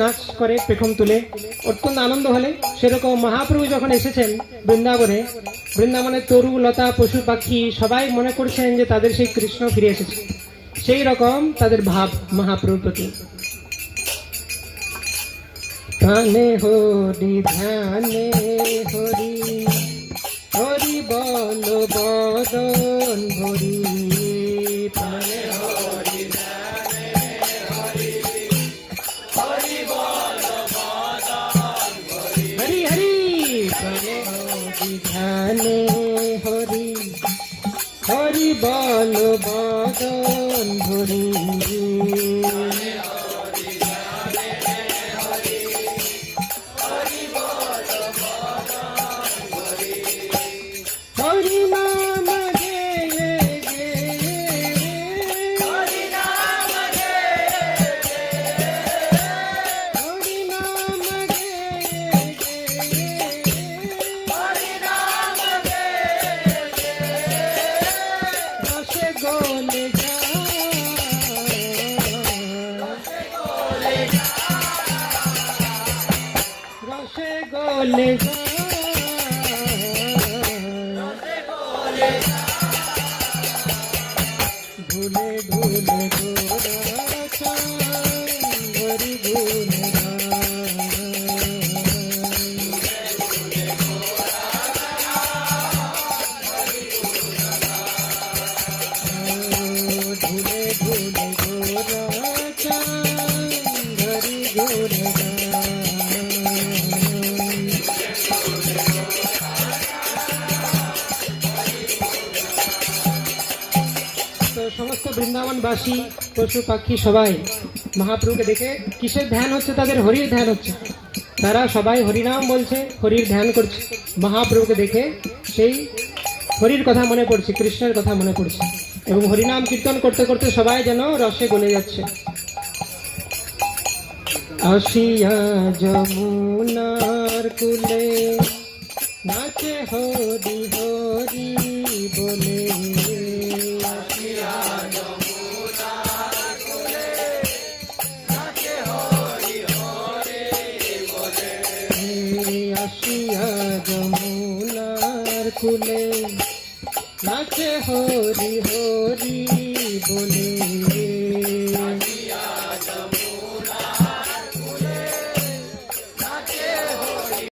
নাচ করে পেখম তুলে অত্যন্ত আনন্দ হলে, সেরকম মহাপ্রভু যখন এসেছেন বৃন্দাবনে তরু লতা পশু পাখি সবাই মনে করছেন যে তাদের সেই কৃষ্ণ ফিরে এসেছে। সেই রকম তাদের ভাব মহাপ্রভুর প্রতি। কানে হরি ধ্যানে হরি, হরি বল বদন ভরি। প্রাণে হরি ধ্যানে হরি, হরি বল বদন ভরি। হরি হরি। প্রাণে হরি ধ্যানে হরি, হরি বল বদন ভরি। হরি নাম গে গে, হরি নাম গে গে, হরি নাম গে গে, হরি নাম গে গে। রসে গোলে যা, রসে গোলে যা, ভুলে ভুলে গোরা চাঁদ হরি গুণ ভুলে ভুলে গোরা চাঁদ হরি গুণ। সমস্ত বৃন্দাবনবাসী পশু পাখি সবাই মহাপ্রভুকে দেখে কিসের ধ্যান হচ্ছে? তাদের হরির ধ্যান হচ্ছে। তারা সবাই হরিনাম বলছে, হরির ধ্যান করছে। মহাপ্রভুকে দেখে সেই হরির কথা মনে পড়ছে, কৃষ্ণের কথা মনে পড়ছে, এবং হরিনাম কীর্তন করতে করতে সবাই যেন রসে গলে যাচ্ছে। আসিয়া যমুনার কুলে নাচে হরি হরি বলে। আসিয়া যমুনার কুলে নাচে হরি হরি বলে। আসিয়া যমুনার কুলে নাচে হরি হরি বলে।